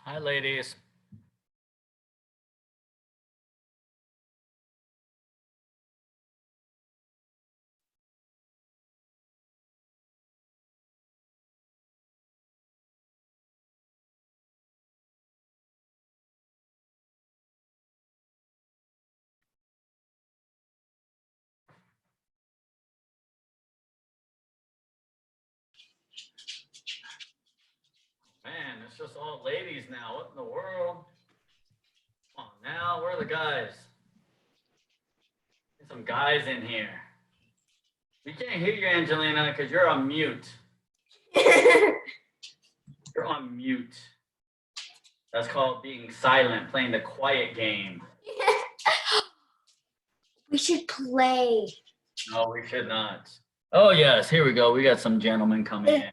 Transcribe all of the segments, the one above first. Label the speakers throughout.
Speaker 1: Hi, ladies. Man, it's just all ladies now. What in the world? Come on now, where are the guys? Get some guys in here. We can't hear you, Angelina, because you're on mute. You're on mute. That's called being silent, playing the quiet game.
Speaker 2: We should play.
Speaker 1: No, we should not. Oh, yes, here we go. We got some gentlemen coming in.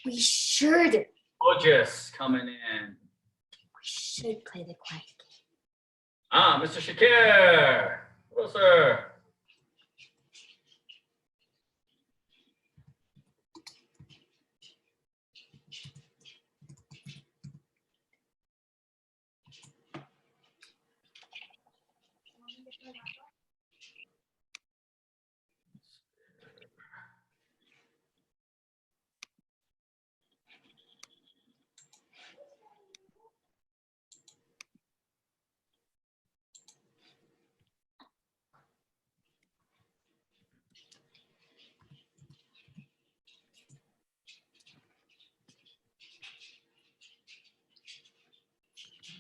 Speaker 2: We should.
Speaker 1: Gorgeous coming in.
Speaker 2: We should play the quiet game.
Speaker 1: Ah, Mr. Shakir. Hello, sir.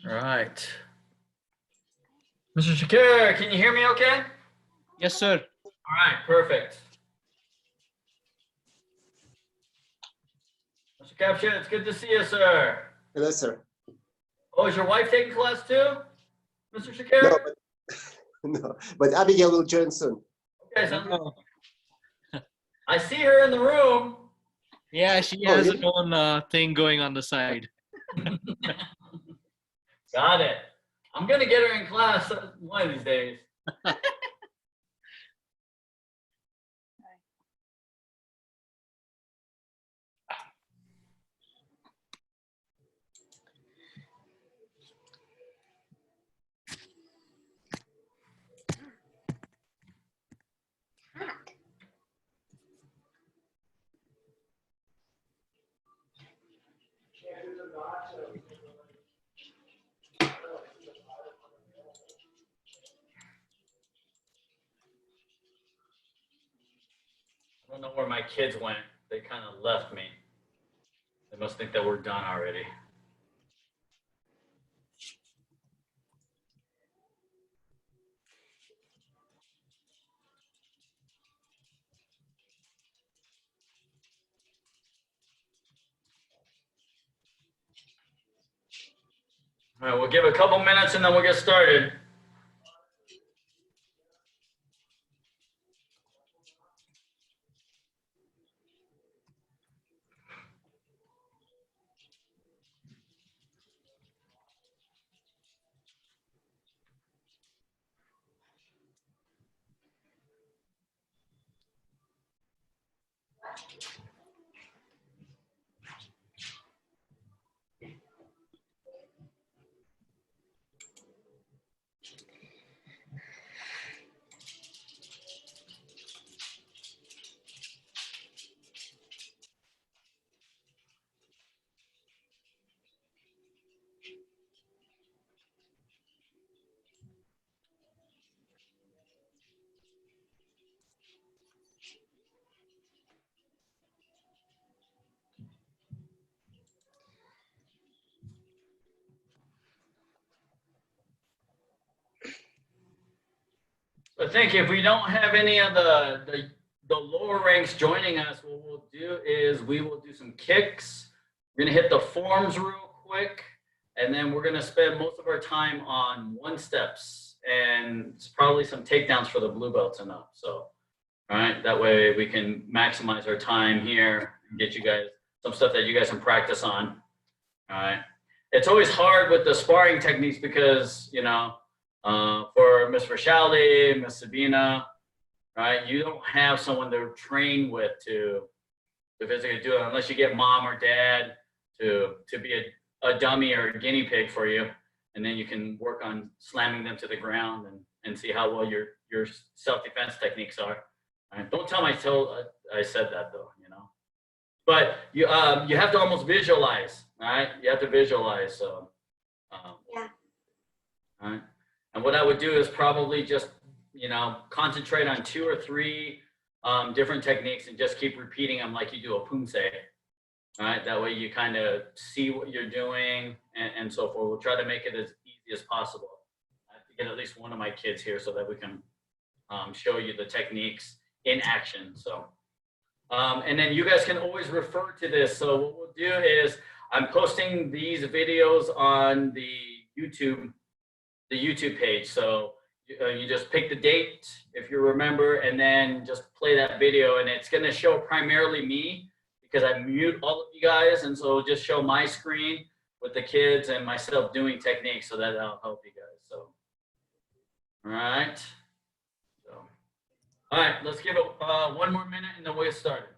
Speaker 1: All right. Mr. Shakir, can you hear me okay?
Speaker 3: Yes, sir.
Speaker 1: All right, perfect. Mr. Caption, it's good to see you, sir.
Speaker 4: Hello, sir.
Speaker 1: Oh, is your wife taking class too, Mr. Shakir?
Speaker 4: No, but, no, but Abigail will join soon.
Speaker 1: Okay, so I see her in the room.
Speaker 3: Yeah, she
Speaker 4: Oh,
Speaker 3: has
Speaker 4: really?
Speaker 3: her own thing going on the side.
Speaker 1: Got it. I'm gonna get her in class one of these days. I don't know where my kids went. They kind of left me. They must think that we're done already. All right, we'll give a couple minutes and then we'll get started. I think if we don't have any of the lower ranks joining us, what we'll do is we will do some kicks. We're gonna hit the forms real quick, and then we're gonna spend most of our time on one steps and it's probably some takedowns for the blue belts and up. So, all right, that way we can maximize our time here and get you guys some stuff that you guys can practice on. All right. It's always hard with the sparring techniques because, you know, for Miss Rashali, Miss Sabina, right? You don't have someone to train with to physically do it unless you get mom or dad to be a dummy or a guinea pig for you, and then you can work on slamming them to the ground and see how well your self-defense techniques are. All right? Don't tell me I said that though, you know. But you have to almost visualize, all right? You have to visualize. So
Speaker 2: Yeah.
Speaker 1: all right. And what I would do is probably just, you know, concentrate on 2 or 3 different techniques and just keep repeating them like you do a poomsae. All right. That way you kind of see what you're doing and so forth. We'll try to make it as easy as possible. I have to get at least one of my kids here so that we can show you the techniques in action. So, and then you guys can always refer to this. So what we'll do is I'm posting these videos on the YouTube page. So you just pick the date if you remember, and then just play that video, and it's going to show primarily me because I mute all of you guys, and so just show my screen with the kids and myself doing techniques, so that'll help you guys. So, all right. So, all right, let's give it 1 more minute, and then we'll get started.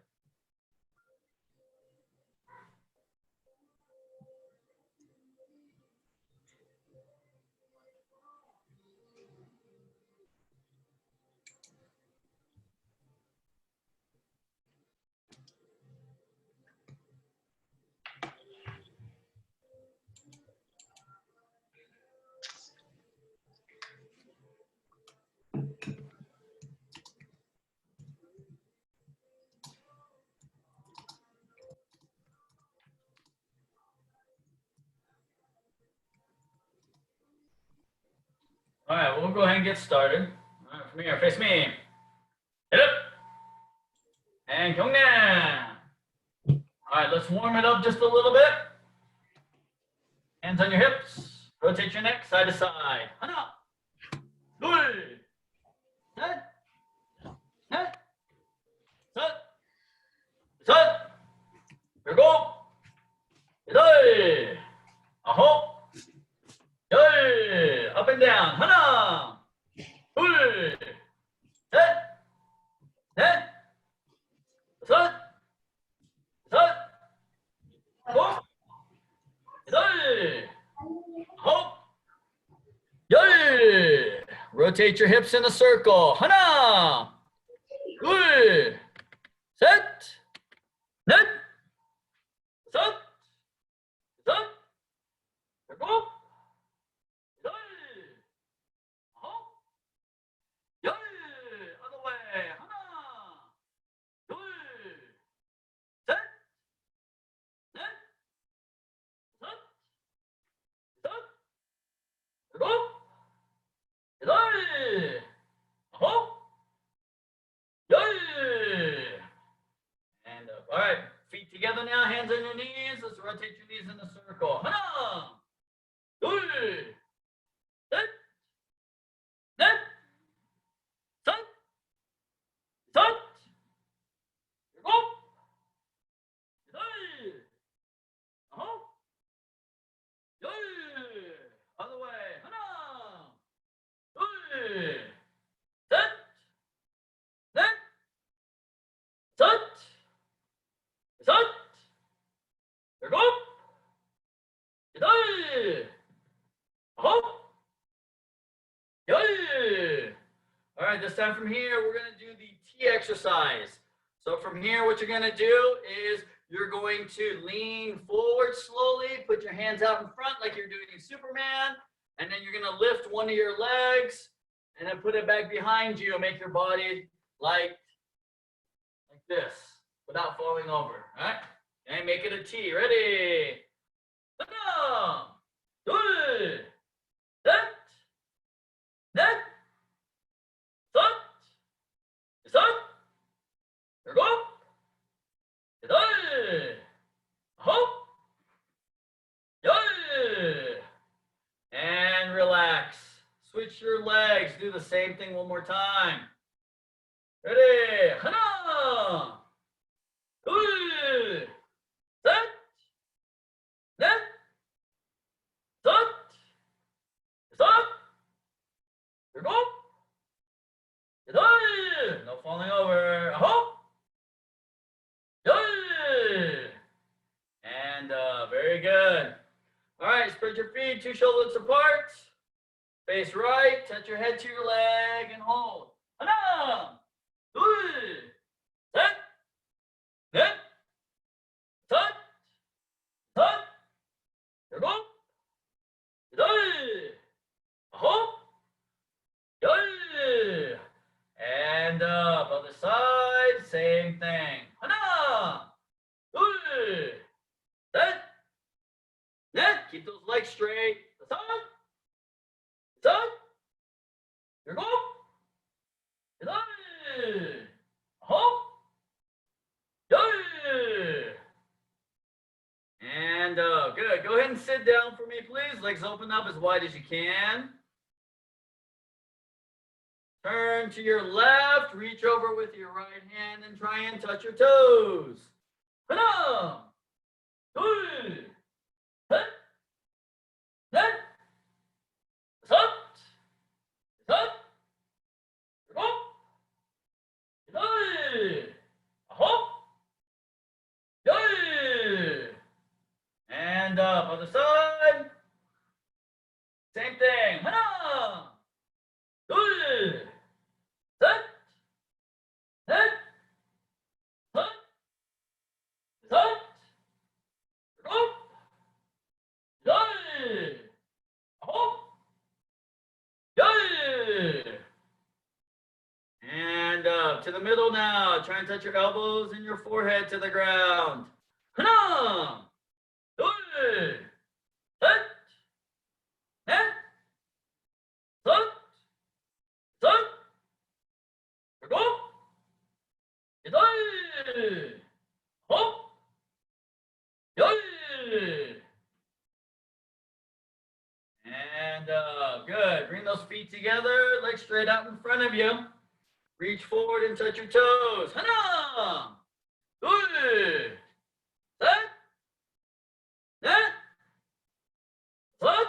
Speaker 1: All right, we'll go ahead and get started. All right, from here, face me. Hit up. And 경례. All right, let's warm it up just a little bit. Hands on your hips. Rotate your neck side to side. 하나, 둘, 셋, 넷, 다섯, 일곱, 여덟, 아홉, 열. Up and down. 하나, 둘, 셋, 넷, 다섯, 일곱, 여덟, 아홉, 열. Rotate your hips in a circle. 하나, 둘, 셋, 넷, 다섯, 일곱, 여덟, 아홉, 열. Other way. 하나, 둘, 셋, 넷, 다섯, 일곱, 여덟, 아홉, 열. And up. All right, feet together now, hands on your knees. Let's rotate your knees in a circle. 하나, 둘, 셋, 넷, 다섯, 일곱, 여덟, 아홉, 열. Other way. 하나, 둘, 셋, 넷, 다섯, 일곱, 여덟, 아홉, 열. All right, this time from here, we're going to do the T exercise. So from here, what you're going to do is you're going to lean forward slowly, put your hands out in front like you're doing Superman, and then you're going to lift one of your legs and then put it back behind you and make your body like this without falling over. All right? And make it a T. Ready? 하나, 둘, 셋, 넷, 다섯, 일곱, 여덟, 아홉, 열. And relax. Switch your legs. Do the same thing one more time. Ready? 하나, 둘, 셋, 넷, 다섯, 일곱, 여덟. No falling over. 아홉, 열. And very good. Spread your feet 2 shoulders apart. Face right. Touch your head to your leg and hold. Hana. Set. Net. Set. Set. Go. Hop. And up. Other side. Same thing. Hana. Set. Net. Keep those legs straight. Sun. Sun. Here go. Hop. And good. Go ahead and sit down for me, please. Legs open up as wide as you can. Turn to your left. Reach over with your right hand and try and touch your toes. Hana. Set. Net. Set. Set. Go. Hop. And up. Other side. Same thing. Hana. Set. Net. Set. Set. Go. Hop. And up to the middle now. Try and touch your elbows and your forehead to the ground. Hana. Set. Net. Set. Set. Go. Hop. And good. Bring those feet together, legs straight out in front of you. Reach forward and touch your toes. Hana. Set. Net. Set.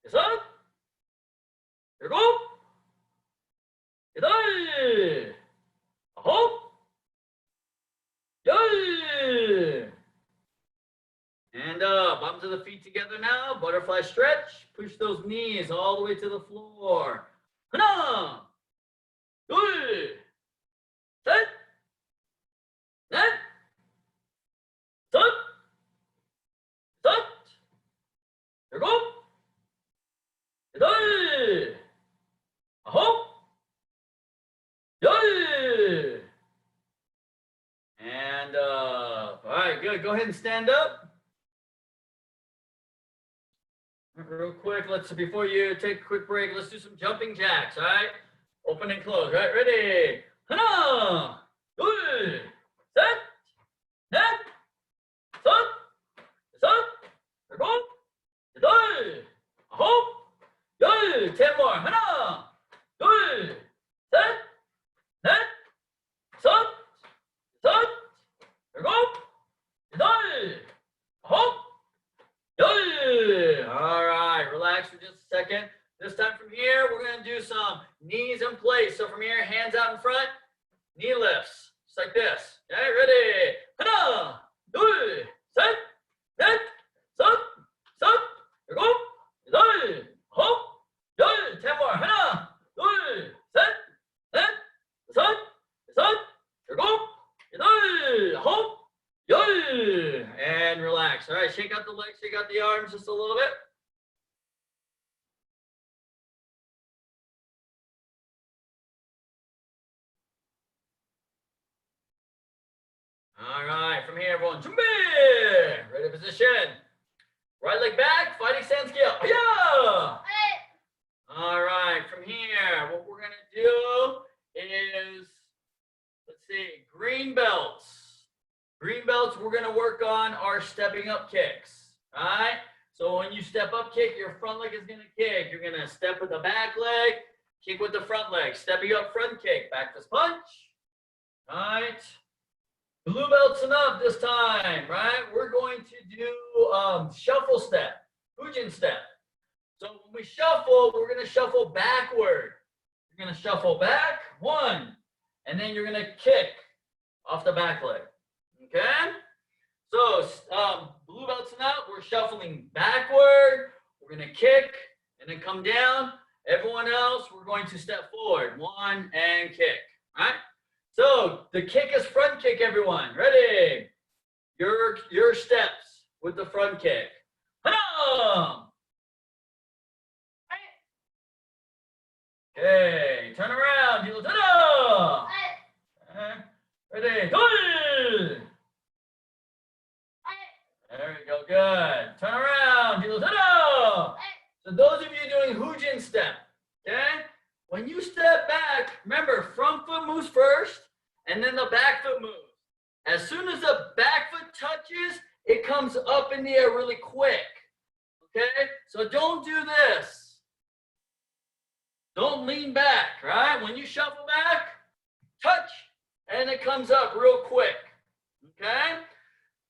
Speaker 1: Set. Here go. Hop. And bottoms of the feet together now. Butterfly stretch. Push those knees all the way to the floor. Hana. Set. Net. Set. Set. Here go. Hop. And all right, good. Go ahead and stand up. Real quick, before you take a quick break, let's do some jumping jacks, all right? Open and close, right? Ready? Hana. Set. Net. Set. Set. Here go. Hop. 10 more. Hana. Set. Net. Set. Set. Here go. Hop. All right, relax for just a second. This time from here, we're going to do some knees in place. So from here, hands out in front, knee lifts, just like this. Okay, ready? Hana. Set. Net. Set. Set. Here go. Hop. 10 more. Hana. Set. Net. Set. Set. Here go. Hop. And relax. All right, shake out the legs, shake out the arms just a little bit. All right, from here, everyone, jump in. Ready position. Right leg back, fighting stand scale. Yeah. All right, from here, what we're gonna do is, let's see, green belts. Green belts, we're gonna work on our stepping up kicks. All right. So when you step up kick, your front leg is gonna kick. You're gonna step with the back leg, kick with the front leg. Stepping up front kick, back fist punch. All right. Blue belts and up this time, right? We're going to do shuffle step, Fujin step. So when we shuffle, we're going to shuffle backward. You're going to shuffle back, 1, and then you're going to kick off the back leg, okay? So blue belts and up, we're shuffling backward. We're going to kick and then come down. Everyone else, we're going to step forward. 1 and kick. All right? So the kick is front kick, everyone. Ready? Your steps with the front kick. Okay, turn around. Ready? There we go. Good. Turn around. So those of you doing Hujin step, okay? When you step back, remember, front foot moves first, and then the back foot moves. As soon as the back foot touches, it comes up in the air really quick, okay? So don't do this. Don't lean back, right? When you shuffle back, touch, and it comes up real quick, okay?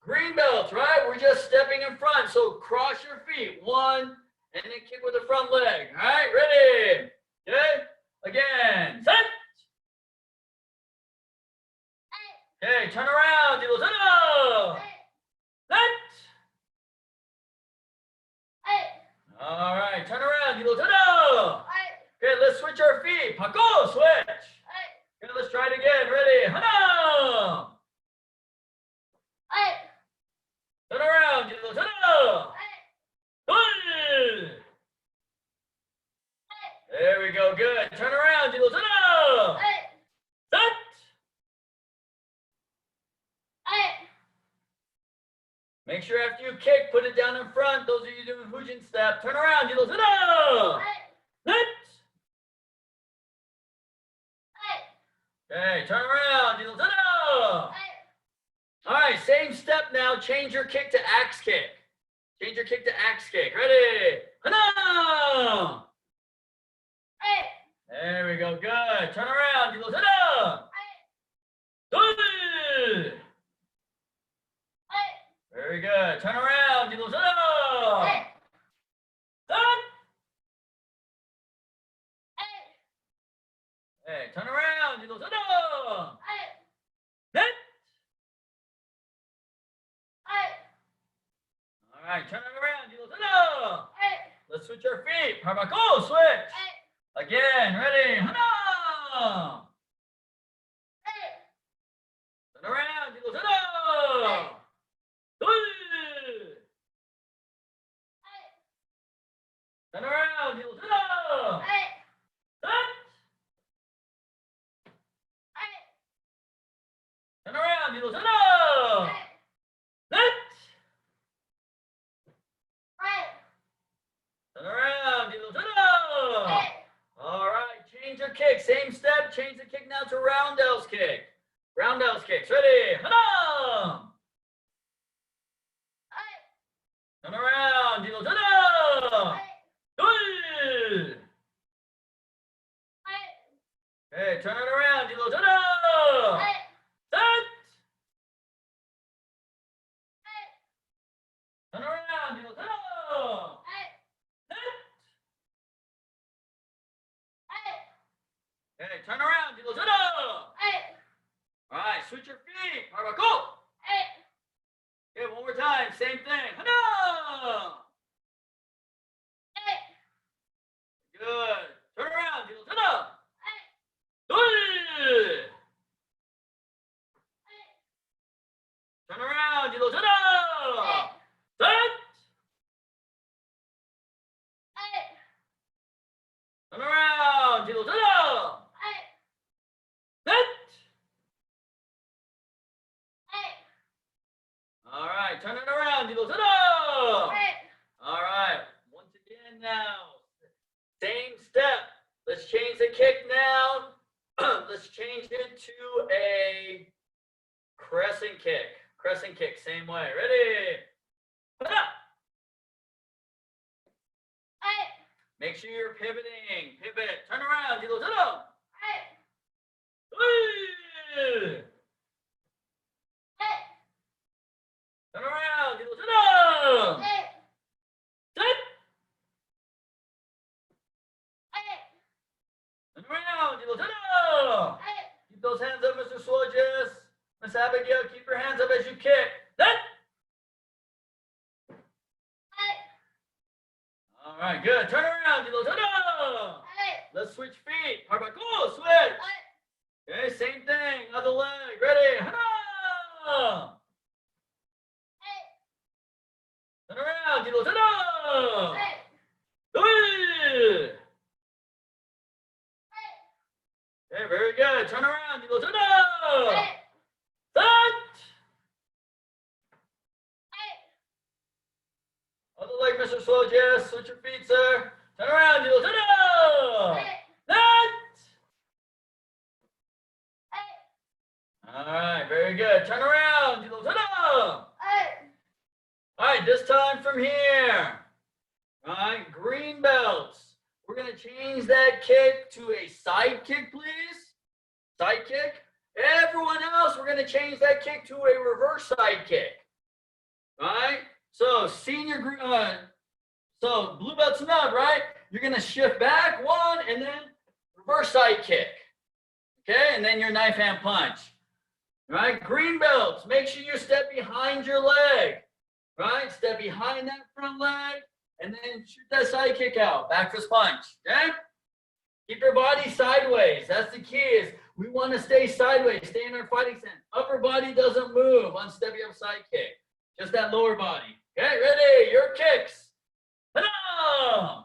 Speaker 1: Green belts, right? We're just stepping in front, so cross your feet. 1, and then kick with the front leg, all right? Ready? Okay? Again, set. Okay, turn around. Set. All right, turn around. Okay, let's switch our feet. Pako, switch. Okay, let's try it again. Ready? Hana. Turn around. There we go. Good. Turn around. Set. Make sure after you kick, put it down in front. Those of you doing Hujin step, turn around. Set. Okay, turn around. All right, same step now. Change your kick to axe kick. Change your kick to axe kick. Ready? Hana! There we go. Good. Turn around. Very good. Turn around. Hey, turn around. Net. All right, turn it around. Let's switch our feet. Parmako, switch. Again, ready? Hana! Turn around. Turn around. Turn around. Net. Turn around. All right, change your kick. Same step. Change the kick now to roundhouse kick. Roundhouse kicks. Ready? Hana! Turn around. Okay, turn it around. Set. Turn around. Set. Okay, turn around. All right, switch your feet. Parmako. Okay, one more time. Same thing. Hana! Good. Turn around. Turn around. Set. Turn around. Set. All right, turn it around. All right, once again now. Same step. Let's change the kick now. Let's change it to a crescent kick. Crescent kick, same way. Ready? Make sure you're pivoting. Pivot. Turn around. Turn around. Set. Turn around. Keep those hands up, Mr. Soldiers. Miss Abigail, keep your hands up as you kick. Set. Let's switch feet. Parbaku, switch. Okay, same thing. Other leg. Ready? Hana. Turn around. Dilo, tada. Three. Okay, very good. Turn around. Dilo, tada. Set. Other leg, Mr. Swojess. Switch your feet, sir. Turn around. Dilo, tada. Set. All right, very good. Turn around. Dilo, tada. All right, this time from here. All right, green belts. We're going to change that kick to a side kick, please. Side kick. Everyone else, we're going to change that kick to a reverse side kick. All right, so so blue belts and up, right? You're going to shift back one and then reverse side kick. Okay, and then your knife hand punch. All right, green belts. Make sure you step behind your leg. Right? Step behind that front leg and then shoot that side kick out. Back fist punch. Okay? Keep your body sideways. That's the key is we want to stay sideways. Stay in our fighting stance. Upper body doesn't move on stepping up side kick. Just that lower body. Okay, ready? Your kicks. Ta-da!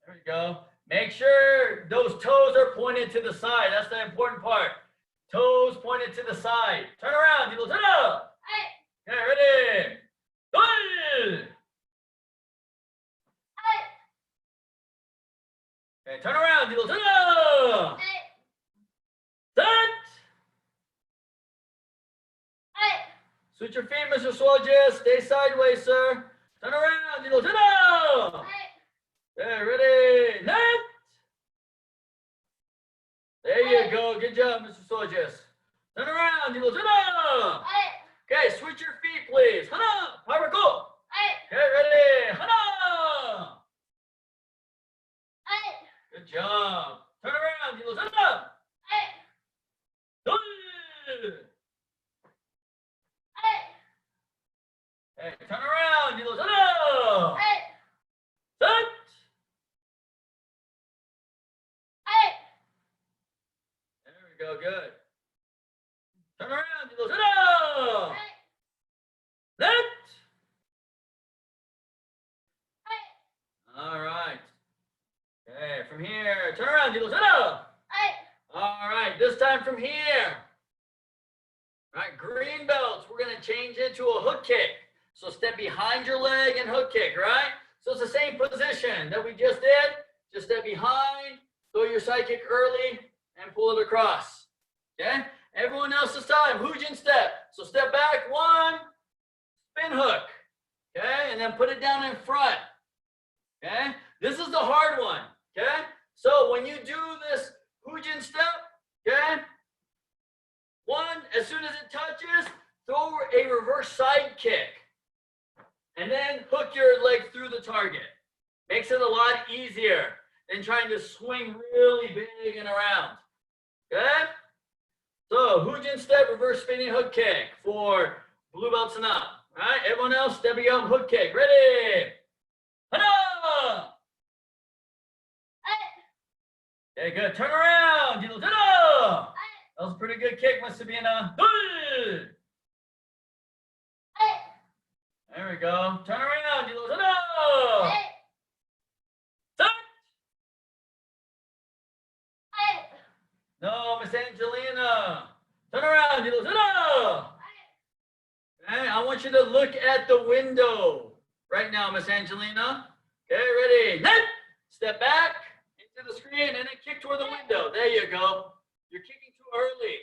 Speaker 1: There we go. Make sure those toes are pointed to the side. That's the important part. Toes pointed to the side. Turn around. Dilo, ta-da! Okay, ready? Three. Okay, turn around. Dilo, ta-da! Set. Switch your feet, Mr. Swojess. Stay sideways, sir. Turn around. Dilo, ta-da! Okay, ready? Net. There you go. Good job, Mr. Swojess. Turn around. Dilo, ta-da! Okay, switch your feet, please. Hana, power, go. Okay, ready? Hana. Good job. Turn around. Dilo, tada. Okay, turn around. Dilo, tada. Set. There we go. Good. Turn around. Dilo, tada. Let. All right. Okay, from here, turn around, Dilo, tada. All right, this time from here. All right, green belts, we're going to change it to a hook kick. So step behind your leg and hook kick, right? So it's the same position that we just did. Just step behind, throw your side kick early, and pull it across. Okay? Everyone else this time, Hujin step. So step back, one, spin hook. Okay? And then put it down in front. Okay? This is the hard one. Okay? So when you do this Hujin step, okay? One, as soon as it touches, throw a reverse side kick. And then hook your leg through the target. Makes it a lot easier than trying to swing really big and around. Okay? So, Hujin step, reverse spinning hook kick for blue belts and up. All right, everyone else, stepping up, hook kick. Ready? Hana! Okay, good. Turn around. Dilo, tada! That was a pretty good kick, Miss Sabina. There we go. Turn around. Dilo, tada! Set! No, Miss Angelina. Turn around. Dilo, tada! Okay, I want you to look at the window right now, Miss Angelina. Okay, ready? Net! Step back into the screen and then kick toward the window. There you go. You're kicking too early.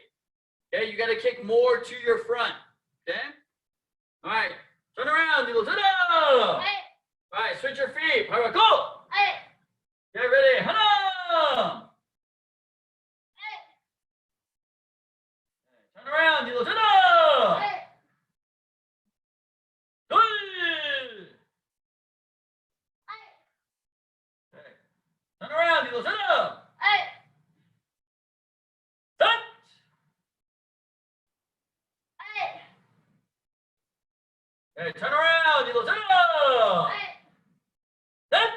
Speaker 1: Okay, you got to kick more to your front. Okay? All right. Turn around. Dilo, tada! All right, switch your feet. All right, go! Okay, ready? Hana! Turn around. Dilo, tada! Turn around, Dilo, tada! Set! Okay, turn around, Dilo, tada! Set!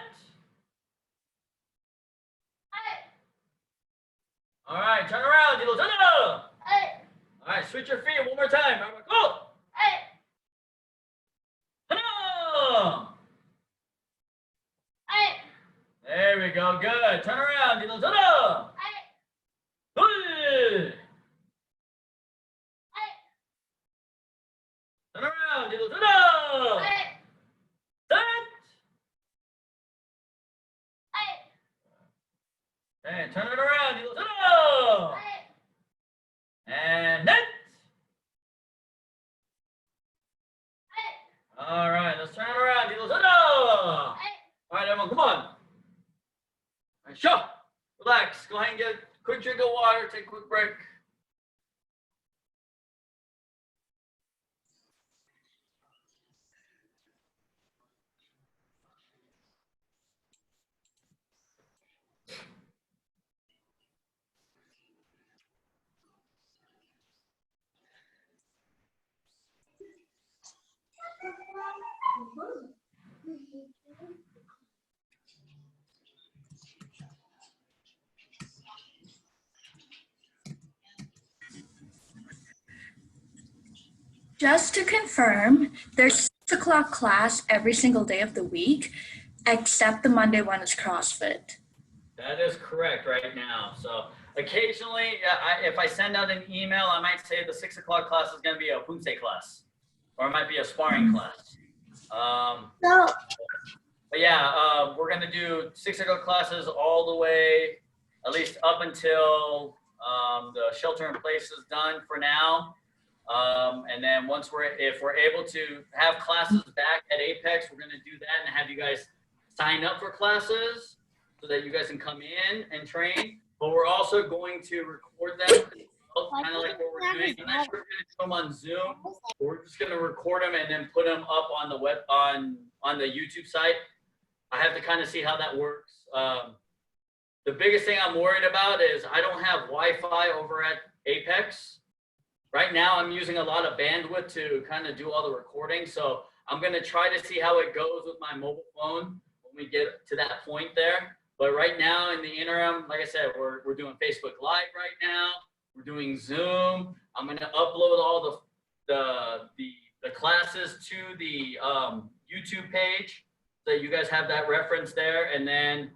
Speaker 1: All right, turn around, Dilo. Turn around. All right, switch your feet one more time. All right, go. Turn around. There we go. Good. Turn around, Dilo. Turn around. Good. Turn around, Dilo. Turn around. Set. And turn it around, Dilo. Turn around. And net. All right, let's turn it around, Dilo. Turn around. All right, everyone, come on. All right, show. Relax. Go ahead and get a quick drink of water. Take a quick break.
Speaker 5: Just to confirm, there's 6 o'clock class every single day of the week, except the Monday one is CrossFit.
Speaker 1: That is correct right now. So occasionally, if I send out an email, I might say the 6 o'clock class is going to be a Punse class, or it might be a sparring class.
Speaker 2: No.
Speaker 1: But yeah, we're going to do 6 o'clock classes all the way, at least up until the shelter in place is done for now. And then if we're able to have classes back at Apex, we're going to do that and have you guys sign up for classes so that you guys can come in and train. But we're also going to record them, kind of like what we're doing. I'm not sure if we're going to do them on Zoom. We're just going to record them and then put them up on the web on the YouTube site. I have to kind of see how that works. The biggest thing I'm worried about is I don't have Wi-Fi over at Apex. Right now, I'm using a lot of bandwidth to kind of do all the recording. So I'm going to try to see how it goes with my mobile phone when we get to that point there. But right now, in the interim, like I said, we're doing Facebook Live right now. We're doing Zoom. I'm going to upload all the classes to the YouTube page so that you guys have that reference there. And then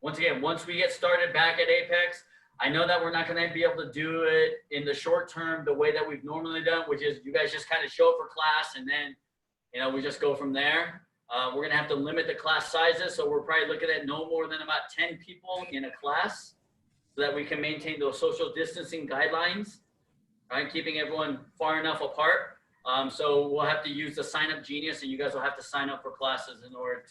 Speaker 1: once we get started back at Apex, I know that we're not going to be able to do it in the short term the way that we've normally done, which is you guys just kind of show up for class and then, we just go from there. We're going to have to limit the class sizes. So we're probably looking at no more than about 10 people in a class so that we can maintain those social distancing guidelines, right? Keeping everyone far enough apart. So we'll have to use the Sign Up Genius, and you guys will have to sign up for classes in order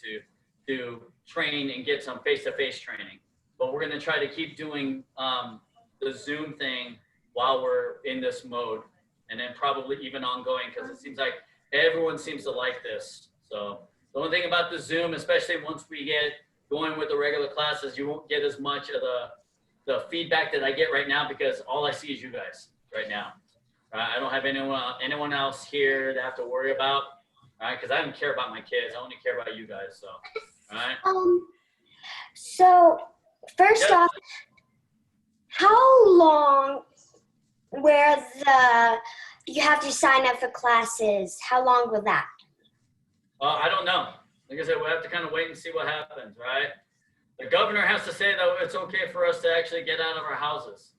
Speaker 1: to train and get some face-to-face training. But we're going to try to keep doing the Zoom thing while we're in this mode, and then probably even ongoing, because it seems like everyone seems to like this. So the only thing about the Zoom, especially once we get going with the regular classes, you won't get as much of the feedback that I get right now, because all I see is you guys right now. I don't have anyone else here to have to worry about, right? Because I don't care about my kids. I only care about you guys. So, all right.
Speaker 2: So first off, how long you have to sign up for classes? How long will that?
Speaker 1: I don't know. Like I said, we'll have to kind of wait and see what happens, right? The governor has to say that it's okay for us to actually get out of our houses,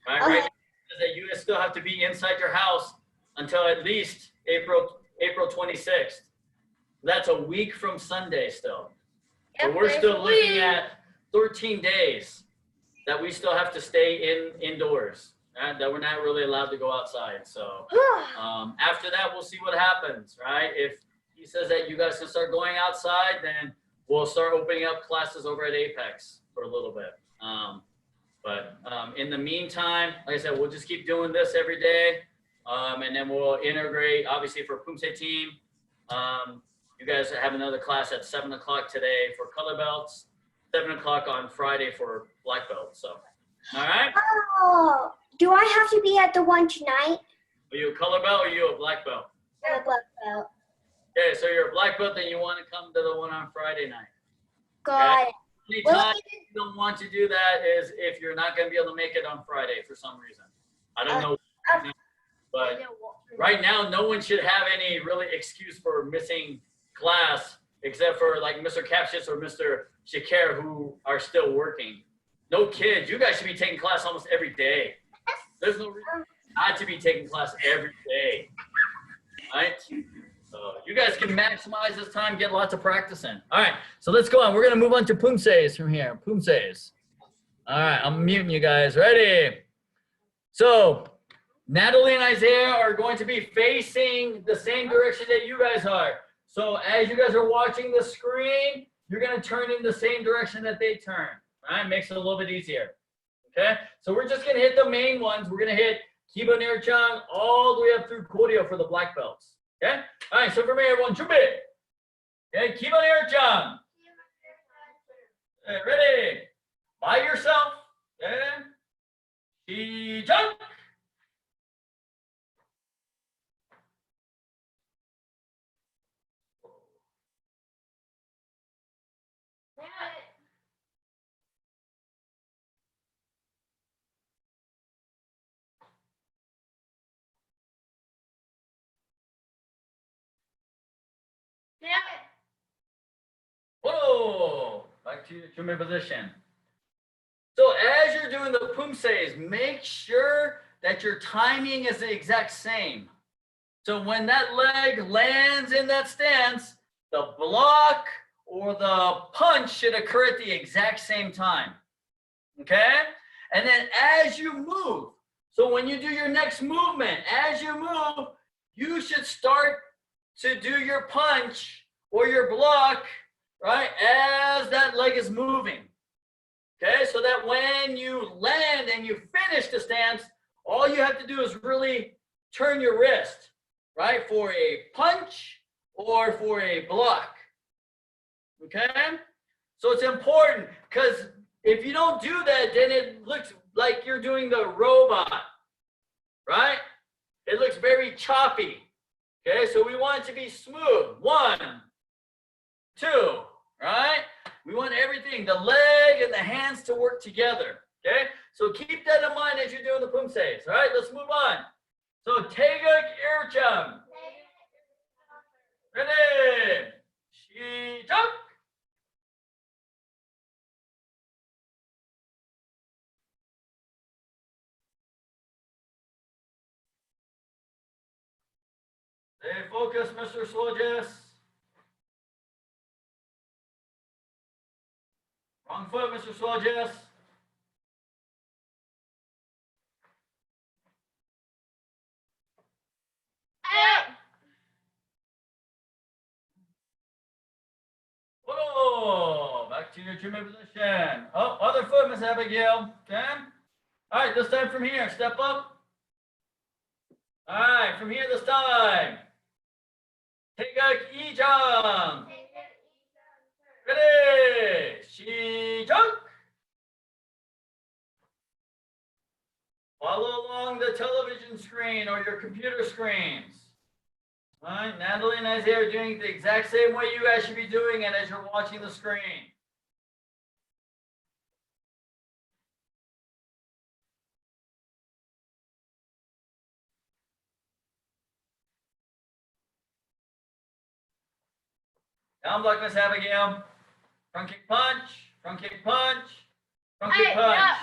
Speaker 1: right?
Speaker 2: Okay.
Speaker 1: Right now, that you guys still have to be inside your house until at least April 26th. That's a week from Sunday still. So we're still looking at 13 days that we still have to stay indoors, right? That we're not really allowed to go outside. So after that, we'll see what happens, right? If he says that you guys can start going outside, then we'll start opening up classes over at Apex for a little bit. But in the meantime, like I said, we'll just keep doing this every day. And then we'll integrate, obviously, for Pumse team. You guys have another class at 7 o'clock today for color belts, 7 o'clock on Friday for black belts. So, all right?
Speaker 2: Oh, do I have to be at the one tonight?
Speaker 1: Are you a color belt or are you a black belt?
Speaker 2: I'm a black belt.
Speaker 1: Okay, so you're a black belt, then you want to come to the one on Friday night.
Speaker 2: Got it.
Speaker 1: only
Speaker 2: Will
Speaker 1: time
Speaker 2: it
Speaker 1: you don't want to do that is if you're not going to be able to make it on Friday for some reason. I don't know, but right now, no one should have any really excuse for missing class except for like Mr. Captious or Mr. Shakir who are still working. No kids. You guys should be taking class almost every day. There's no reason not to be taking class every day. Right? So you guys can maximize this time, get lots of practice in. All right, so let's go on. We're going to move on to Poomsays from here. Poomsays. All right, I'm muting you guys. Ready? So Natalie and Isaiah are going to be facing the same direction that you guys are. So as you guys are watching the screen, you're going to turn in the same direction that they turn. All right, makes it a little bit easier. Okay, so we're just going to hit the main ones. We're going to hit Kiba Nirchan all the way up through Koryo for the black belts. Okay, all right, so for me, everyone, 준비. Okay, Kiba Nirchan. Okay, ready? By yourself. Okay, 시작. Whoa! Back to your 준비 position. So as you're doing the Poomsays, make sure that your timing is the exact same. So when that leg lands in that stance, the block or the punch should occur at the exact same time. Okay? And then as you move, so when you do your next movement, as you move, you should start to do your punch or your block, right, as that leg is moving. Okay, so that when you land and you finish the stance, all you have to do is really turn your wrist, right, for a punch or for a block. Okay, so it's important because if you don't do that, then it looks like you're doing the robot, right? It looks very choppy. Okay, so we want it to be smooth. 1, 2, right? We want everything, the leg and the hands to work together. Okay, so keep that in mind as you're doing the Poomsays. All right, let's move on. So Taeguk Ircham. Ready? 시작. Stay focused, Mr. Slojas. Wrong foot, Mr. Slojas. Whoa, back to your treatment position. Oh, other foot, Miss Abigail. Okay. All right, this time from here, step up. All right, from here this time. Taeguk Ijang. Ready, 시작. Follow along the television screen or your computer screens. All right, Natalie and Isaiah are doing it the exact same way you guys should be doing it as you're watching the screen. Down block, Miss Abigail. Front kick punch, front kick punch, front kick punch.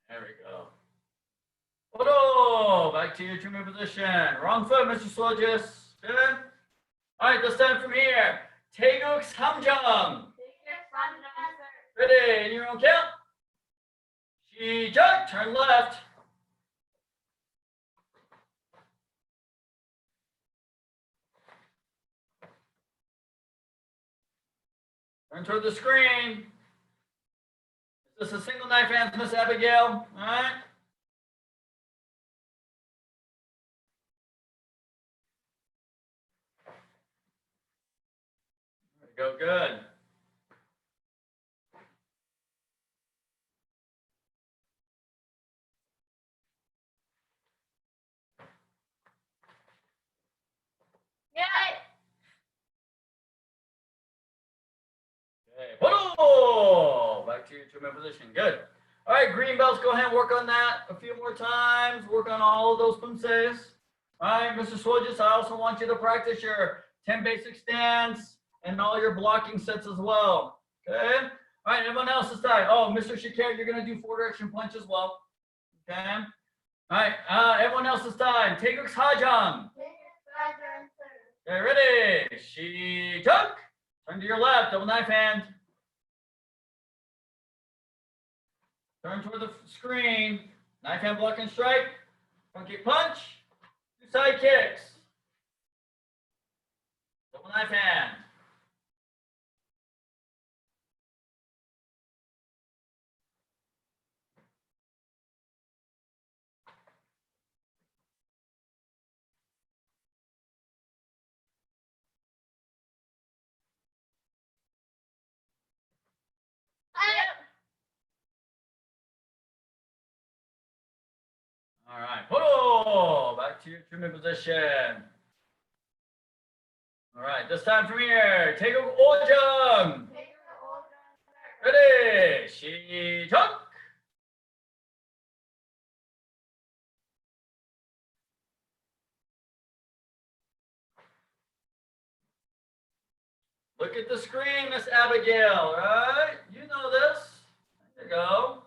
Speaker 1: There we go. Whoa, back to your treatment position. Wrong foot, Mr. Slojas. Good. All right, this time from here. Taeguk Samjang. Ready, in your own count. 시작, turn left. Turn toward the screen. Is this a single knife hands, Miss Abigail? All right. There we go, good. Okay. Pull. Back to your two-man position. Good. All right, green belts, go ahead and work on that a few more times. Work on all of those punses. All right, Mr. Swojits, I also want you to practice your 10 basic stance and all your blocking sets as well. Okay? All right, everyone else is tight. Oh, Mr. Shakir, you're going to do 4-direction punch as well. Okay? All right, everyone else is tight. Taeguk Hajang. Okay, ready? She took. Turn to your left, double knife hand. Turn toward the screen. Knife hand block and strike. Front kick punch. 2 side kicks. Double knife hand. All right, pull. Back to your two-man position. All right, this time from here, take a Ojung. Ready? She took. Look at the screen, Miss Abigail, right? You know this. There you go.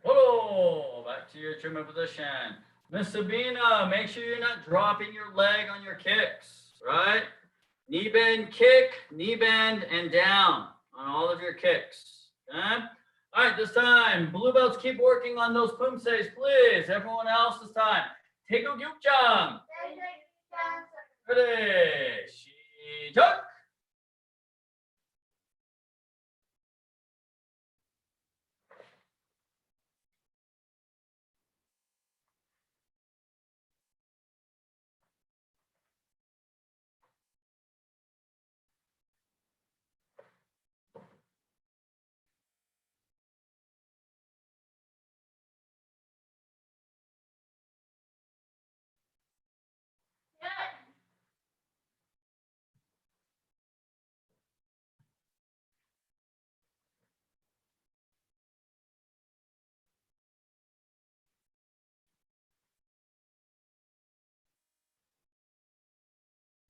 Speaker 1: Pull. Back to your two-man position. Miss Sabina, make sure you're not dropping your leg on your kicks, right? Knee bend, kick, knee bend, and down on all of your kicks. Okay? All right, this time, blue belts, keep working on those pumses, please. Everyone else, this time. Take a gyukjang. Ready? She took.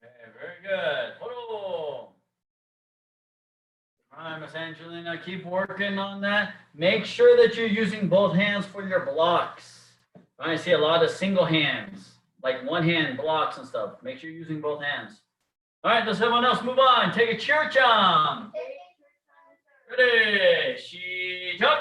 Speaker 1: Okay, very good. All right, Miss Angelina, keep working on that. Make sure that you're using both hands for your blocks. I see a lot of single hands, like one hand blocks and stuff. Make sure you're using both hands. All right, does everyone else move on? Take a cheer chum. Ready? She took.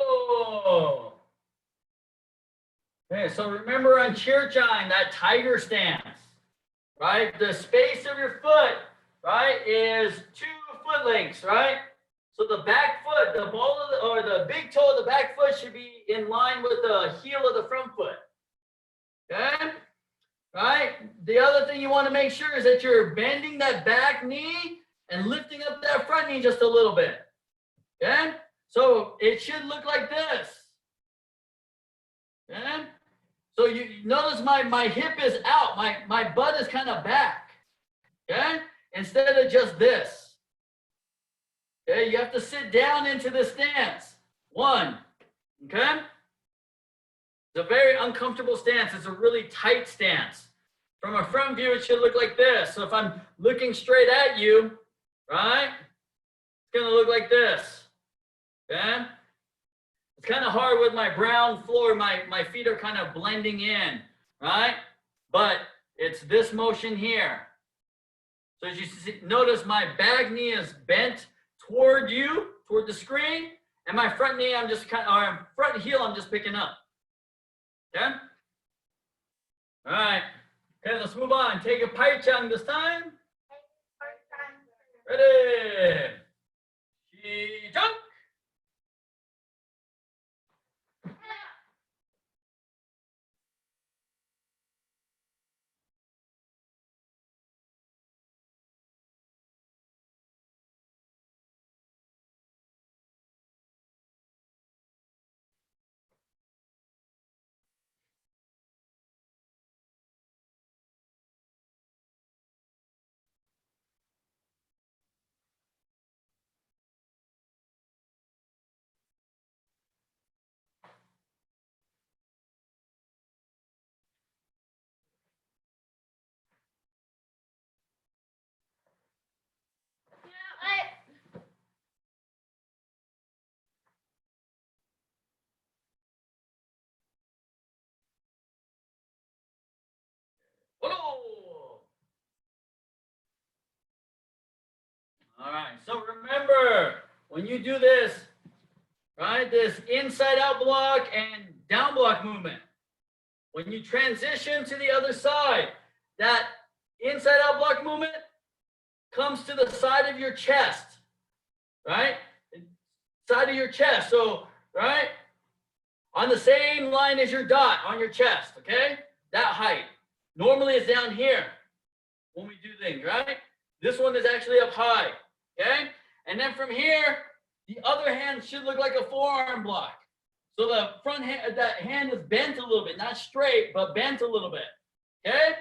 Speaker 1: Oh. Okay, so remember on cheer chime, that tiger stance, right? The space of your foot, right, is 2 foot lengths, right? So the back foot, the ball of the, or the big toe of the back foot should be in line with the heel of the front foot. Okay? Right? The other thing you want to make sure is that you're bending that back knee and lifting up that front knee just a little bit. Okay? So it should look like this. Okay? So you notice my hip is out. My butt is kind of back. Okay? Instead of just this. Okay? You have to sit down into the stance. 1. Okay? It's a very uncomfortable stance. It's a really tight stance. From a front view, it should look like this. So if I'm looking straight at you, right, it's going to look like this. Okay? It's kind of hard with my brown floor. My feet are kind of blending in, right? But it's this motion here. So as you see, notice my back knee is bent toward you, toward the screen, and my front knee, I'm just front heel, I'm just picking up. Okay? All right. Okay, let's move on. Take a pai chang this time. Ready? Jump. Whoa. All right, so remember, when you do this, right, this inside out block and down block movement, when you transition to the other side, that inside out block movement comes to the side of your chest, right? Side of your chest. So, right, on the same line as your dot on your chest, okay? That height. Normally it's down here when we do things, right? This one is actually up high, okay? And then from here, the other hand should look like a forearm block. So the front hand, that hand is bent a little bit, not straight, but bent a little bit, okay?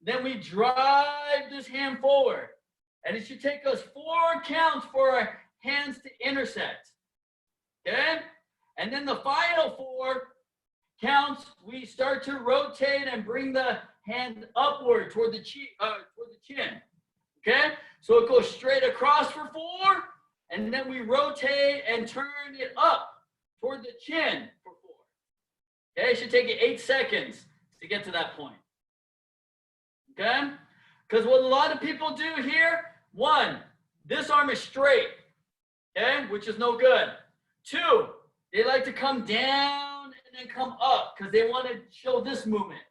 Speaker 1: Then we drive this hand forward. And it should take us 4 counts for our hands to intersect, okay? And then the final 4 counts, we start to rotate and bring the hand upward toward the chin, okay? So it goes straight across for 4, and then we rotate and turn it up toward the chin for 4. Okay, it should take you 8 seconds to get to that point, okay? Because what a lot of people do here, 1, this arm is straight, okay, which is no good. 2, they like to come down and then come up because they want to show this movement,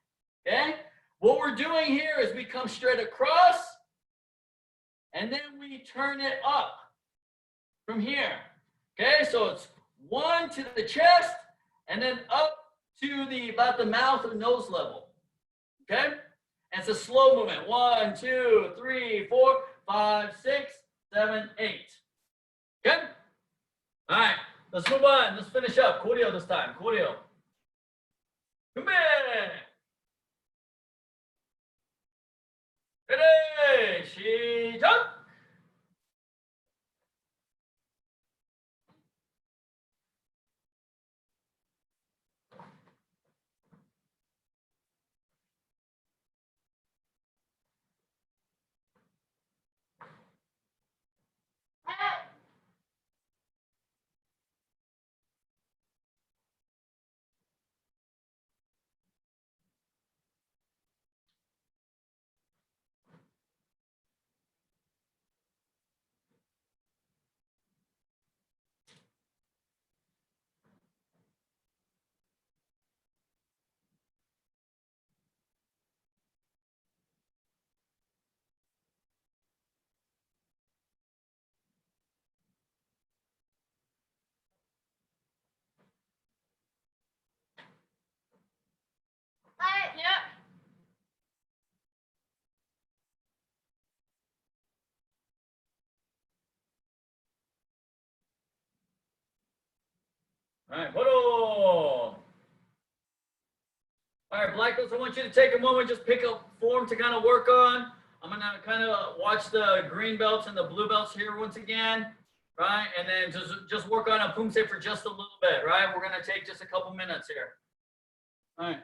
Speaker 1: okay? What we're doing here is we come straight across and then we turn it up from here, okay? So it's 1 to the chest and then up to about the mouth or nose level, okay? And it's a slow movement. 1, 2, 3, 4, 5, 6, 7, 8. Okay? All right, let's move on. Let's finish up. Koryo this time. Koryo. Come here. Ready? 시작. All right, photo. All right, Black Belts, I want you to take a moment, just pick a form to kind of work on. I'm going to kind of watch the green belts and the blue belts here once again. right? And then just work on a pumse for just a little bit, right? We're gonna take just a couple minutes here. All right.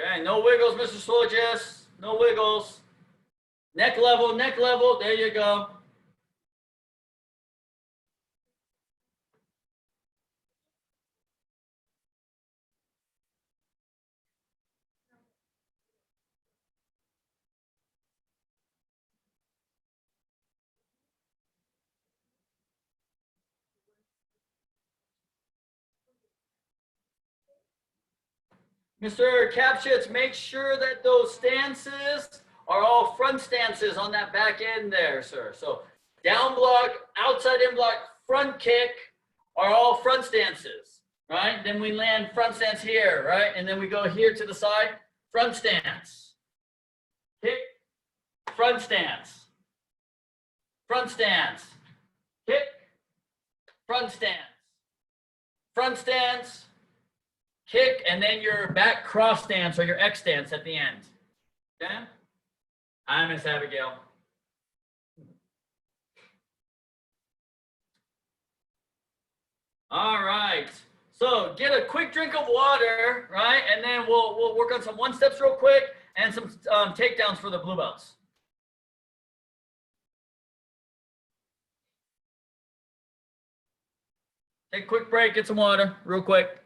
Speaker 1: Okay, no wiggles, Mr. Soldiers. No wiggles. Neck level, neck level. There you go. Mr. Capshits, make sure that those stances are all front stances on that back end there, sir. So down block, outside in block, front kick are all front stances, right? Then we land front stance here, right? And then we go here to the side, front stance. Kick, front stance. Front stance. Kick, front stance. Front stance. Kick, and then your back cross stance or your X stance at the end. Okay? Hi, Miss Abigail. All right. So get a quick drink of water, right? And then we'll work on some one steps real quick and some takedowns for the blue belts. Take a quick break, get some water real quick.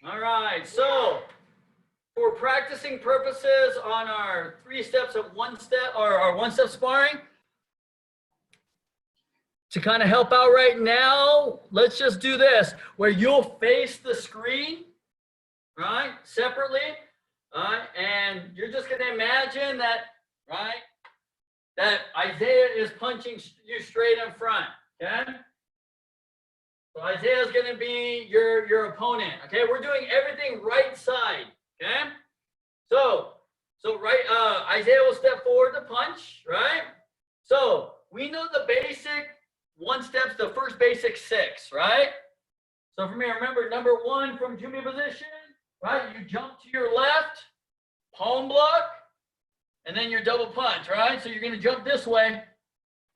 Speaker 1: All right, so for practicing purposes on our 3 steps of one step or our one step sparring, to kind of help out right now, let's just do this where you'll face the screen, right, separately, and you're just going to imagine that, right, that Isaiah is punching you straight in front, okay? So Isaiah is going to be your opponent. Okay, we're doing everything right side. Okay, so right, Isaiah will step forward to punch. Right. So we know the basic one steps, the first basic 6. Right. So for me, remember number 1 from Jumi position. Right, you jump to your left, palm block, and then your double punch. Right. So you're going to jump this way.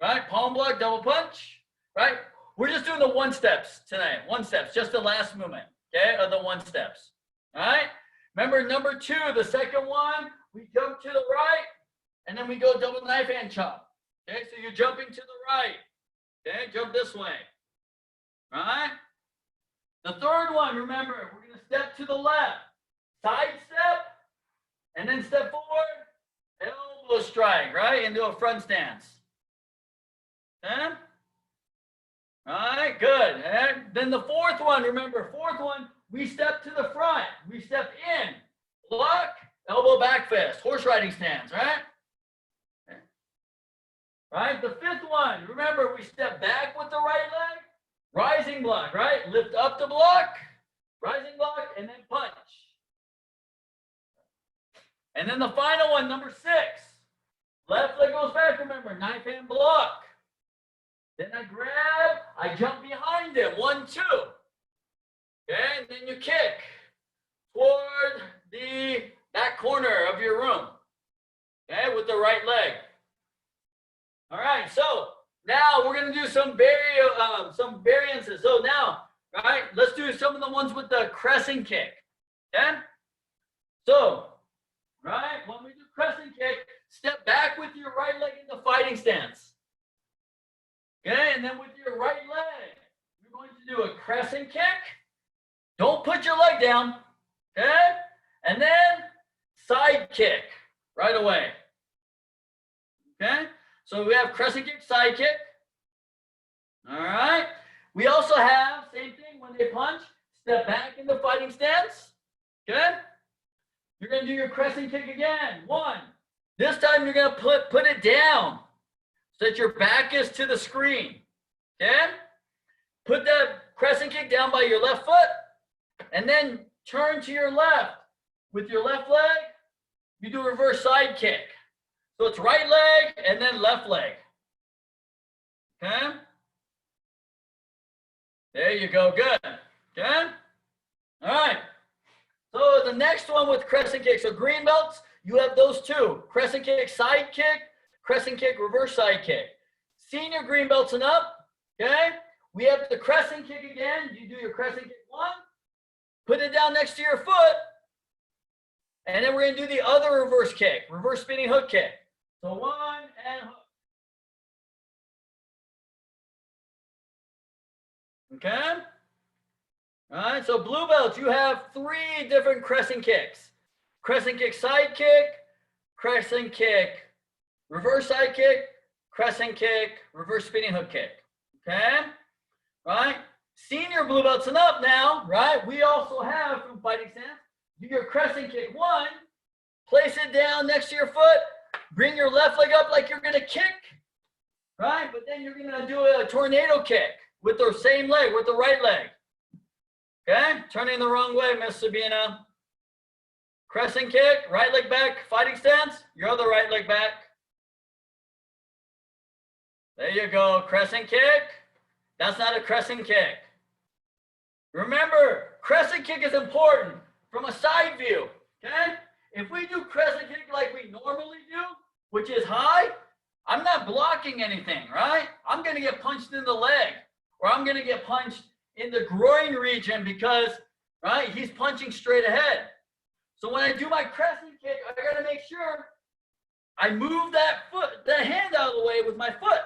Speaker 1: Right, palm block, double punch. Right. We're just doing the one steps tonight. One steps, just the last movement, okay, of the one steps. All right? Remember number 2, the second one, we jump to the right, and then we go double knife hand chop. Okay, so you're jumping to the right. Okay, jump this way. All right? The third one, remember, we're going to step to the left, side step, and then step forward, elbow strike, right, and do a front stance. Okay? All right, good. And then the fourth one, remember, fourth one, we step to the front. We step in, block, elbow back fist, horse riding stance, right? Okay. Right, the fifth one, remember, we step back with the right leg, rising block, right? Lift up the block, rising block, and then punch. And then the final one, number 6, left leg goes back, remember, knife hand block. Then I grab, I jump behind him, 1, 2. Okay, and then you kick toward the back corner of your room. Okay, with the right leg. All right, so now we're gonna do some variances. So now, right, let's do some of the ones with the crescent kick. Okay, so right, when we do crescent kick, step back with your right leg in the fighting stance. Okay, and then with your right leg, you're going to do a crescent kick. Don't put your leg down. Okay, and then side kick right away. Okay, so we have crescent kick, side kick. All right. We also have, same thing, when they punch, step back in the fighting stance. Okay? You're going to do your crescent kick again. 1. This time you're going to put it down so that your back is to the screen. Okay? Put that crescent kick down by your left foot and then turn to your left. With your left leg, you do a reverse side kick. So it's right leg and then left leg. Okay? There you go, good. Okay? All right. So the next one with crescent kick. So green belts, you have those two. Crescent kick, side kick, crescent kick, reverse side kick. Senior green belts and up, okay? We have the crescent kick again. You do your crescent kick 1, put it down next to your foot, and then we're gonna do the other reverse kick, reverse spinning hook kick. So 1 and hook. Okay? All right, so blue belts, you have 3 different crescent kicks. Crescent kick, side kick, crescent kick, reverse side kick, crescent kick, reverse spinning hook kick. Okay? Right? Senior blue belts and up now, right? We also have from fighting stance, do your crescent kick 1, place it down next to your foot, bring your left leg up like you're gonna kick, right? But then you're gonna do a tornado kick with the same leg, with the right leg. Okay, turning the wrong way, Miss Sabina. Crescent kick, right leg back, fighting stance, your other right leg back. There you go, crescent kick. That's not a crescent kick. Remember, crescent kick is important from a side view, okay? If we do crescent kick like we normally do, which is high, I'm not blocking anything, right? I'm gonna get punched in the leg, or I'm gonna get punched in the groin region because, right, he's punching straight ahead. So when I do my crescent kick, I gotta make sure I move that foot, the hand out of the way with my foot.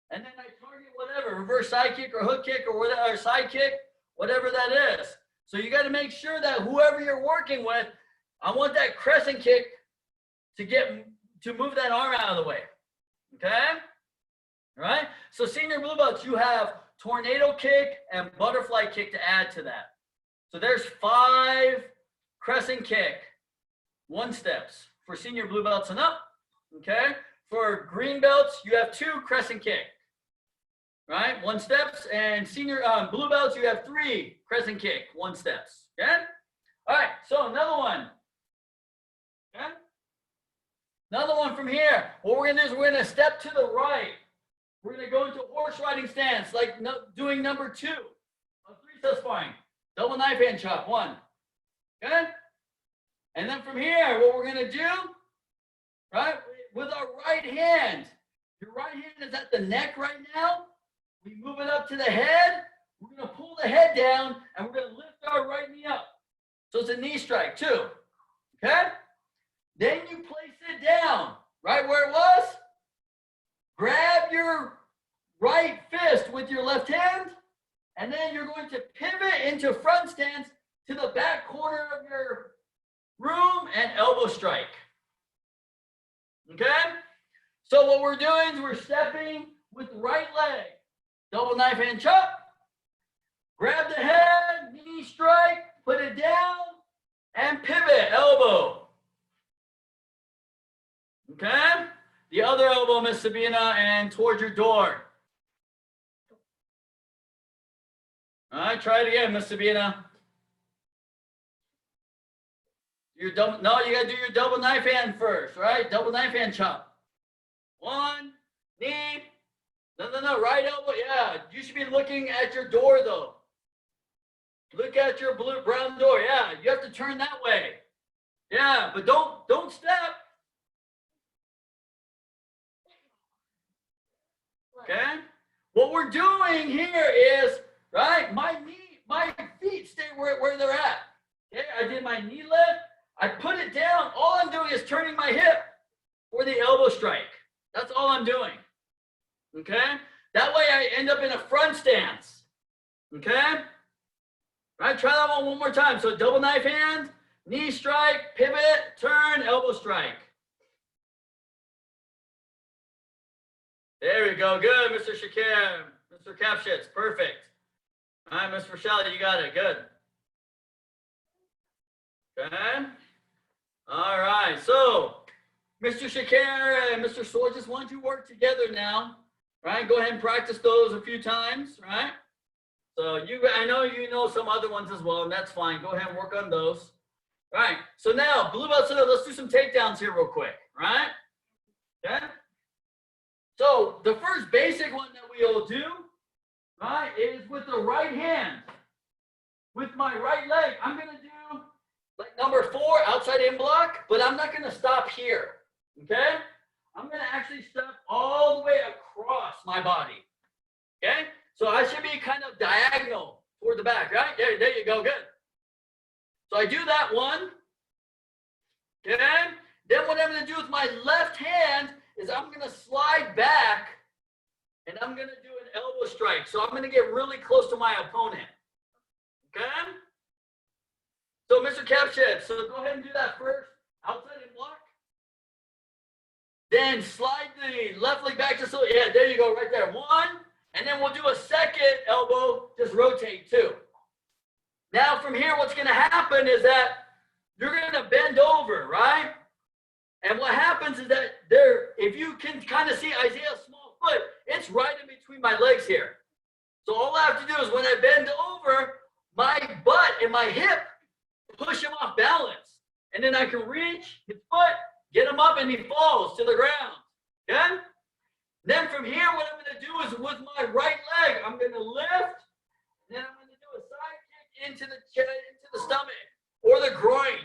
Speaker 1: And then I target whatever, reverse side kick or hook kick or whatever, or side kick, whatever that is. So you gotta make sure that whoever you're working with, I want that crescent kick to move that arm out of the way, okay? All right, so senior blue belts, you have tornado kick and butterfly kick to add to that. So there's 5 crescent kick 1 steps for senior blue belts and up, okay? For green belts, you have 2 crescent kick, right? 1 steps, and senior blue belts, you have 3 crescent kick 1 steps, okay? All right, so another one, okay? Another one from here. What we're gonna do is we're gonna step to the right. We're going to go into horse riding stance, like doing number 2 of 3-set sparring. Double knife hand chop, 1. Okay? And then from here, what we're going to do, right, with our right hand, your right hand is at the neck right now. We move it up to the head. We're going to pull the head down, and we're going to lift our right knee up. So it's a knee strike, too. Okay? Then you place it down, right where it was. Grab your right fist with your left hand, and then you're going to pivot into front stance to the back corner of your room and elbow strike. Okay? So what we're doing is we're stepping with the right leg, double knife hand chop, grab the head, knee strike, put it down, and pivot, elbow. Okay? The other elbow, Miss Sabina, and towards your door. All right, try it again, Miss Sabina. You gotta do your double knife hand first, right? Double knife hand chop. 1, knee. No, right elbow, yeah. You should be looking at your door though. Look at your brown door, yeah. You have to turn that way. Yeah, but don't step. Okay? What we're doing here is, right, my feet stay where they're at. Okay, I did my knee lift, I put it down. All I'm doing is turning my hip. for the elbow strike. That's all I'm doing. Okay? That way I end up in a front stance. Okay? All right, try that one more time. So double knife hand, knee strike, pivot, turn, elbow strike. There we go. Good, Mr. Shakir. Mr. Kapshitz. Perfect. All right, Ms. Rochelle, you got it. Good. Okay. All right. So, Mr. Shakir and Mr. Sorges, why don't you work together now? Right? Go ahead and practice those a few times. Right? So I know you know some other ones as well, and that's fine. Go ahead and work on those. All right. So now, blue belt, so let's do some takedowns here real quick. Right? Okay. So the first basic one that we'll do, right, is with the right hand. With my right leg, I'm going to do like number 4, outside in block, but I'm not going to stop here, okay? I'm going to actually step all the way across my body, okay? So I should be kind of diagonal toward the back, right? There you go, good. So I do that one, okay? Then what I'm going to do with my left hand is I'm going to slide back and I'm going to do an elbow strike. So I'm going to get really close to my opponent. Okay? So Mr. Kapshed, so go ahead and do that first. Outside and block. Then slide the left leg back just so, yeah, there you go, right there. 1, and then we'll do a second elbow, just rotate 2. Now from here, what's going to happen is that you're going to bend over, right? And what happens is that if you can kind of see Isaiah's small foot, it's right in between my legs here. So all I have to do is when I bend over, my butt and my hip push him off balance. And then I can reach his foot, get him up, and he falls to the ground. Okay? Then from here, what I'm going to do is with my right leg, I'm going to lift, and then I'm going to do a side kick into the stomach or the groin.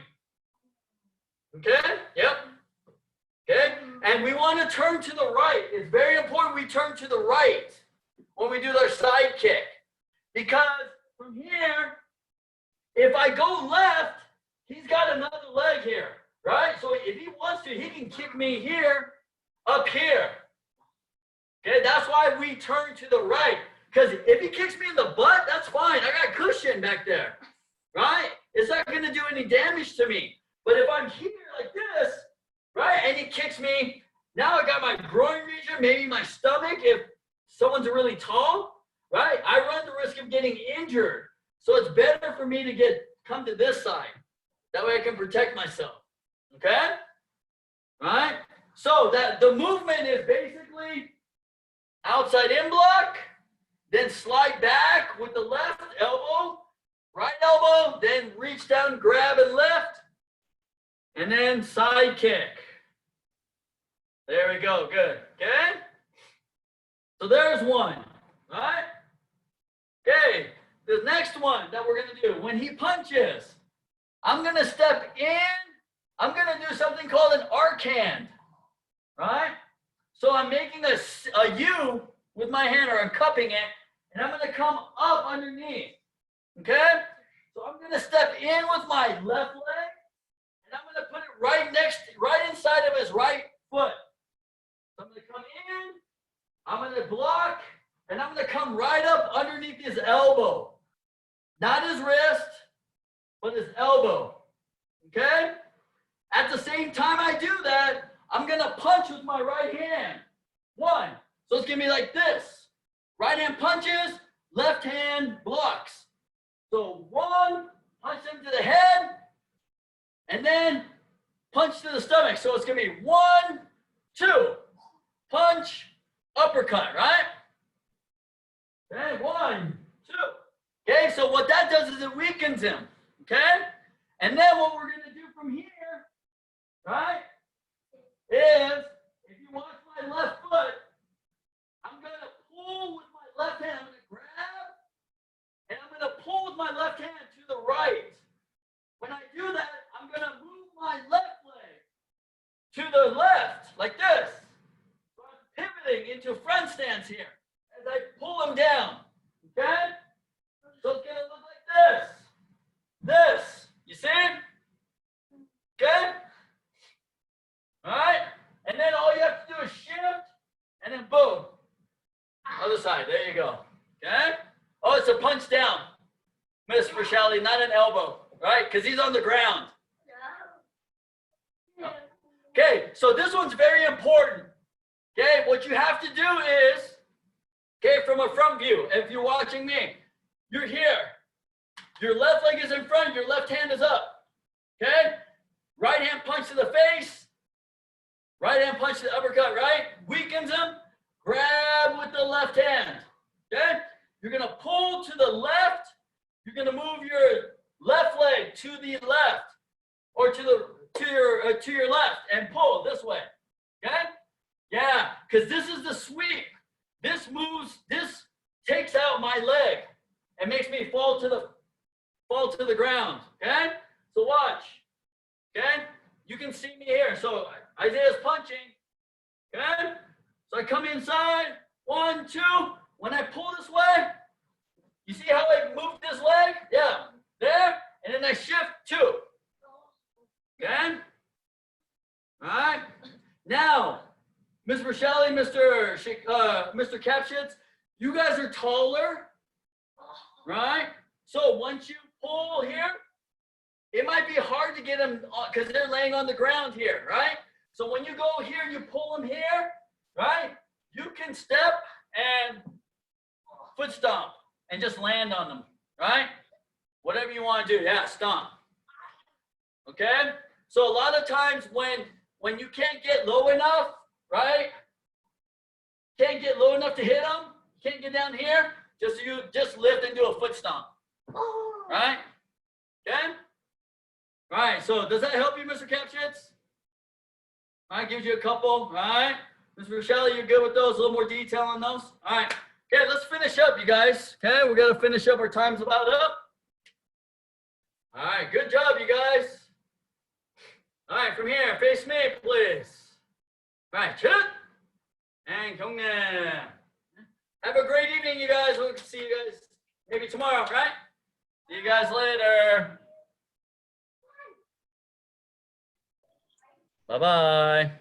Speaker 1: Okay? Yep. Okay? And we want to turn to the right. It's very important we turn to the right when we do our side kick. Because from here, if I go left, he's got another leg here, right? So if he wants to, he can kick me here, up here. Okay, that's why we turn to the right. Because if he kicks me in the butt, that's fine. I got cushion back there, right? It's not going to do any damage to me. But if I'm here like this, right, and he kicks me, now I got my groin region, maybe my stomach, if someone's really tall, right? I run the risk of getting injured. So it's better for me to come to this side. That way I can protect myself, okay? Right? So that the movement is basically outside in block, then slide back with the left elbow, right elbow, then reach down, grab and lift, and then side kick. There we go, good, okay? So there's one, right? Okay, the next one that we're gonna do, when he punches, I'm gonna step in, I'm gonna do something called an arc hand, right? So I'm making a U with my hand, or I'm cupping it, and I'm gonna come up underneath, okay? So I'm gonna step in with my left leg, and I'm gonna put it right inside of his right foot. So I'm gonna come in, I'm gonna block, and I'm gonna come right up underneath his elbow. Not his wrist, but his elbow, okay? At the same time I do that, I'm gonna punch with my right hand. 1, so it's gonna be like this. Right hand punches, left hand blocks. So 1, punch him to the head, and then punch to the stomach. So it's gonna be 1, 2, punch, uppercut, right? Okay, 1, 2. Okay, so what that does is it weakens him, okay? And then what we're gonna do from here, right, is, if you watch my left foot, I'm gonna pull with my left hand, I'm gonna grab, and I'm gonna pull with my left hand to the right. When I do that, I'm gonna move my left leg to the left, like this. So I'm pivoting into front stance here as I pull him down, okay? So it's gonna look like this. You see? Okay? All right? And then boom. Other side. There you go. Okay? Oh, it's a punch down. Miss Rochelle, not an elbow, right? Because he's on the ground. Okay, so this one's very important. Okay, what you have to do is, okay, from a front view, if you're watching me, you're here. Your left leg is in front, your left hand is up. Okay? Right hand punch to the face. Right hand punch to the uppercut, right? Weakens him. Grab with the left hand. Okay? You're going to pull to the left. You're going to move your left leg to the left or to your left and pull this way. Okay? Yeah, because this is the sweep. This takes out my leg and makes me fall to the ground. Okay? So watch. Okay? You can see me here. So Isaiah's punching. Okay? So I come inside. 1, 2. When I pull this way, you see how I move this leg? Yeah. There. And then I shift 2. Okay? All right. Now, Ms. Rochelle, Mr. Capshitz, you guys are taller, right? So once you pull here, it might be hard to get them because they're laying on the ground here, right? So when you go here, you pull them here, right? You can step and foot stomp and just land on them, right? Whatever you want to do, yeah, stomp. Okay? So a lot of times when you can't get low enough, right? Can't get low enough to hit them, can't get down here, just lift and do a foot stomp. Right? Okay? All right, so does that help you, Mr. Capshitz? All right, gives you a couple. All right. Ms. Rochelle, you're good with those? A little more detail on those? All right. Okay, let's finish up, you guys. Okay, we got to finish up. Our time's about up. All right, good job, you guys. All right, from here, face me, please. All right, chut. And Kyungnae. Have a great evening, you guys. We'll see you guys maybe tomorrow, right? See you guys later. Bye-bye.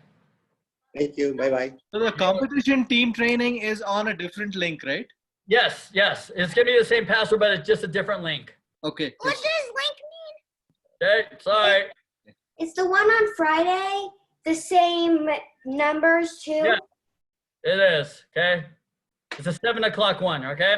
Speaker 4: Thank you. Bye-bye.
Speaker 3: So the competition team training is on a different link, right?
Speaker 1: Yes, yes. It's going to be the same password, but it's just a different link.
Speaker 3: Okay.
Speaker 2: What does link mean?
Speaker 1: Okay, sorry.
Speaker 2: Is the one on Friday the same numbers too?
Speaker 1: Yeah. It is, okay? It's a 7 o'clock one, okay?